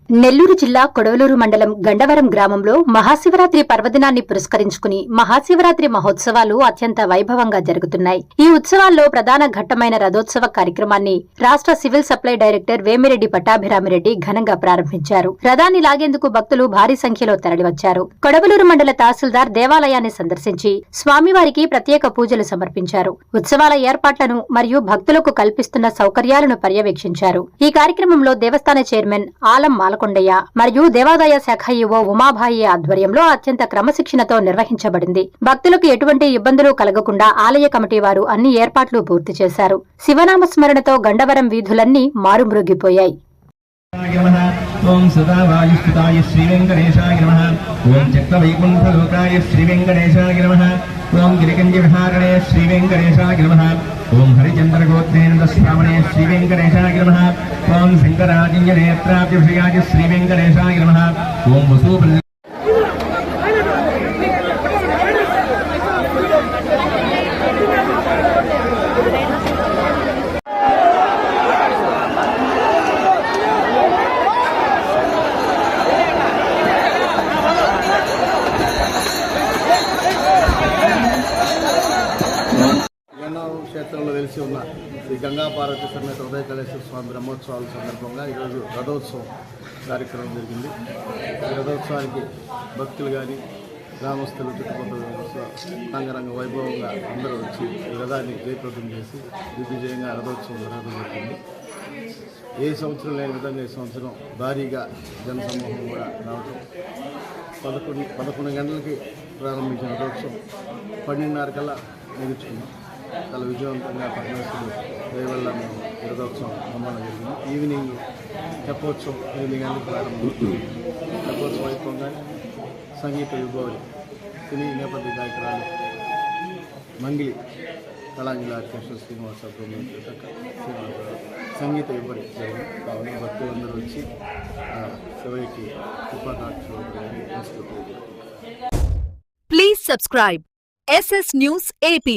నెల్లూరు జిల్లా కొడవలూరు మండలం గండవరం గ్రామంలో మహాశివరాత్రి పర్వదినాన్ని పురస్కరించుకుని మహాశివరాత్రి మహోత్సవాలు అత్యంత వైభవంగా జరుగుతున్నాయి. ఈ ఉత్సవాల్లో ప్రధాన ఘట్టమైన రథోత్సవ కార్యక్రమాన్ని రాష్ట్ర civil supply director Vemireddy Pattabhirami Reddy ఘనంగా ప్రారంభించారు. రథాన్ని లాగేందుకు భక్తులు భారీ సంఖ్యలో తరలివచ్చారు. కొడవలూరు మండల తహసీల్దార్ దేవాలయాన్ని సందర్శించి స్వామివారికి ప్రత్యేక పూజలు సమర్పించారు. ఉత్సవాల ఏర్పాట్లను మరియు భక్తులకు కల్పిస్తున్న సౌకర్యాలను పర్యవేక్షించారు. ఈ కార్యక్రమంలో దేవస్థాన చైర్మన్ ఆలం కొండయ్య మరియు దేవాదాయ శాఖ ఈవో ఉమాభాయి ఆధ్వర్యంలో అత్యంత క్రమశిక్షణతో నిర్వహించబడింది. భక్తులకు ఎటువంటి ఇబ్బందులు కలగకుండా ఆలయ కమిటీ వారు అన్ని ఏర్పాట్లు పూర్తి చేశారు. శివనామ స్మరణతో గండవరం వీధులన్నీ మారుమ్రోగిపోయాయి. ఓం సదావాయుస్తుతాయ శ్రీ వెంకటేశాయ నమః. ఓం చక్రవైకుంఠలోకాయ శ్రీ వెంకటేశాయ నమః. ఓం గిరికంజ విహారణే శ్రీ వెంకటేశాయ నమః. ఓం హరిచంద్రగోత్రేంద్ర శ్రావణే శ్రీ వెంకటేశాయ నమః. ఓం శంకరాజిన్యనేత్రాభ్యుషయాయ శ్రీ వెంకటేశాయ నమః. ఓం వసూప క్షేత్రంలో వెలిసి ఉన్న శ్రీ గంగా పార్వతి సమేత ఉదయకళేశ్వర స్వామి బ్రహ్మోత్సవాల సందర్భంగా ఈరోజు రథోత్సవం కార్యక్రమం జరిగింది. ఈ రథోత్సవానికి భక్తులు కానీ గ్రామస్తులు చుట్టుపక్కల అంగరంగ వైభవంగా అందరూ వచ్చి ఈ రథాన్ని జయప్రదం చేసి దిగ్విజయంగా రథోత్సవం జరగడం జరిగింది. ఏ సంవత్సరం లేని విధంగా ఈ సంవత్సరం భారీగా జనసమూహం కూడా రావడం 11 గంటలకి ప్రారంభించిన రథోత్సవం 12:30 కల్లా ముగించుకున్నాం. చాలా విజయవంతంగా పరమేశ్వరుడు దయవల్ల మేము రథోత్సవం నమ్మడం జరిగింది. ఈవినింగ్ తెప్పోత్సవం 8 గంటలకు ప్రారంభమవుతుంది. తెప్పోత్సవం అయిపోగానే సంగీత విభావరి సినీ నేపథ్య గాయకురాలు మంగిలి కళాంజలి ఆర్కెస్ట్రా శ్రీనివాస సంగీత విభావరి జరిగింది. కావున భక్తులందరూ వచ్చి శివయ్యకి కృపాకాక్షలు Please subscribe SS News AP.